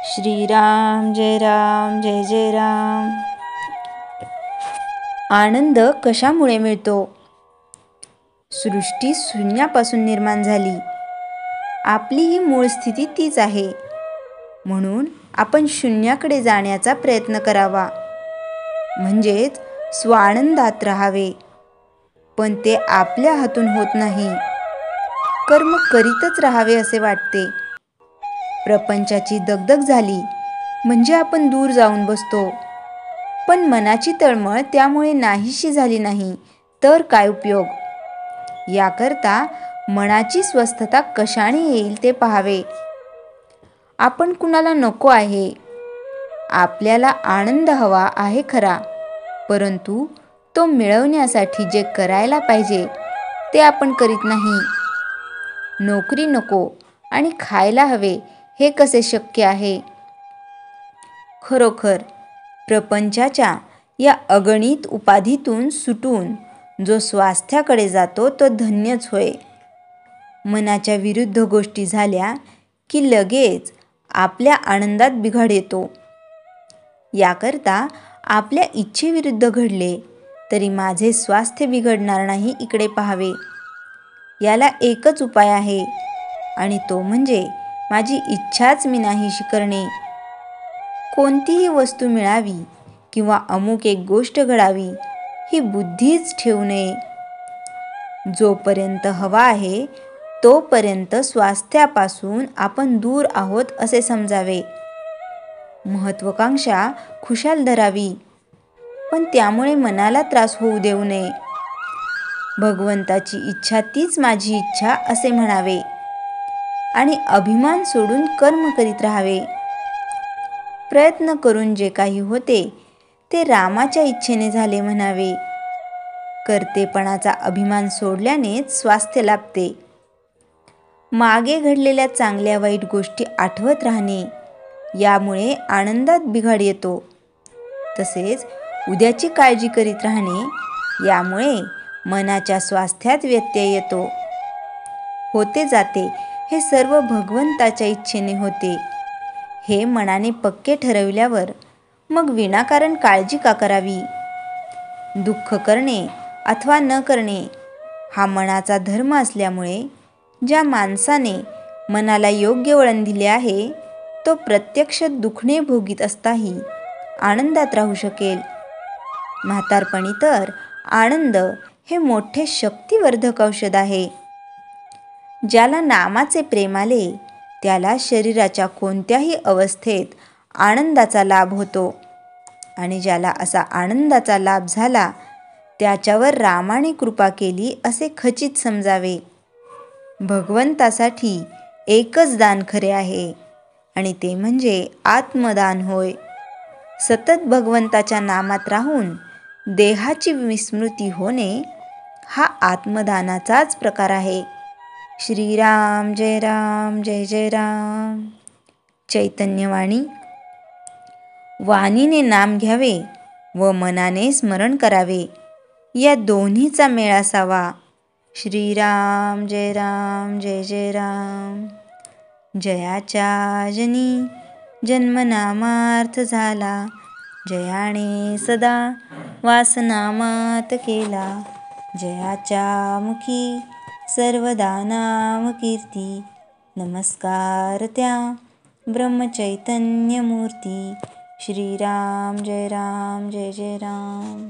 श्रीराम जय जय राम। आनंद कशामुळे मिळतो? सृष्टी शून्यापासून निर्माण झाली. आपली ही मूळ स्थिती तीच आहे. म्हणून आपण शून्याकडे जाण्याचा प्रयत्न करावा, म्हणजेच स्वानंदात राहावे. पण ते आपल्या हातून होत नाही. कर्म करीतच राहावे असे वाटते. प्रपंचाची दगदग झाली म्हणजे आपण दूर जाऊन बसतो. पण मनाची तळमळ त्यामुळे नाहीशी झाली नाही तर काय उपयोग? याकरता मनाची स्वस्थता कशाने येईल ते पाहावे. आपण कुणाला नको आहे. आपल्याला आनंद हवा आहे खरा, परंतु तो मिळवण्यासाठी जे करायला पाहिजे ते आपण करीत नाही. नोकरी नको आणि खायला हवे हे कसे शक्य आहे? खरोखर प्रपंचाच्या या अगणित उपाधीतून सुटून जो स्वास्थ्याकडे जातो तो धन्यच होय. मनाच्या विरुद्ध गोष्टी झाल्या की लगेच आपल्या आनंदात बिघाड येतो. याकरता आपल्या इच्छेविरुद्ध घडले तरी माझे स्वास्थ्य बिघडणार नाही इकडे पाहावे. याला एकच उपाय आहे आणि तो म्हणजे माझी इच्छाच मी नाहीशी करणे. कोणतीही वस्तू मिळावी किंवा अमुक एक गोष्ट घडावी ही बुद्धीच ठेवू नये. जोपर्यंत हवा आहे तोपर्यंत स्वास्थ्यापासून आपण दूर आहोत असे समजावे. महत्वाकांक्षा खुशाल धरावी, पण त्यामुळे मनाला त्रास होऊ देऊ नये. भगवंताची इच्छा तीच माझी इच्छा असे म्हणावे आणि अभिमान सोडून कर्म करीत राहावे. प्रयत्न करून जे काही होते ते रामाच्या इच्छेने झाले म्हणावे. कर्तेपणाचा अभिमान सोडल्यानेच स्वास्थ्य लाभते. मागे घडलेल्या चांगल्या वाईट गोष्टी आठवत राहणे यामुळे आनंदात बिघाड येतो. तसेच उद्याची काळजी करीत राहणे यामुळे मनाच्या स्वास्थ्यात व्यत्यय येतो. होते जाते हे सर्व भगवंताच्या इच्छेने होते हे मनाने पक्के ठरविल्यावर मग विनाकारण काळजी का करावी? दुःख करणे अथवा न करणे हा मनाचा धर्म असल्यामुळे ज्या माणसाने मनाला योग्य वळण दिले आहे तो प्रत्यक्ष दुखणे भोगीत असताही आनंदात राहू शकेल. म्हातारपणी तर आनंद हे मोठे शक्तिवर्धक औषध आहे. ज्याला नामाचे प्रेम आले त्याला शरीराच्या कोणत्याही अवस्थेत आनंदाचा लाभ होतो आणि ज्याला असा आनंदाचा लाभ झाला त्याच्यावर रामाने कृपा केली असे खचित समजावे. भगवंतासाठी एकच दान खरे आहे आणि ते म्हणजे आत्मदान होय. सतत भगवंताच्या नामात राहून देहाची विस्मृती होणे हा आत्मदानाचाच प्रकार आहे. श्रीराम जय जय राम। चैतन्यवाणी। वाणीने नाम घ्यावे व मनाने स्मरण करावे या दोन्हीचा मेळ असावा. श्रीराम जय जय राम। जयाच्या जनी जन्मनामार्थ झाला, जयाने सदा वासनामात केला. जयाच्या मुखी सर्वदा नाम कीर्ती, नमस्कार त्या ब्रह्मचैतन्य मूर्ती। श्रीराम जय जय राम।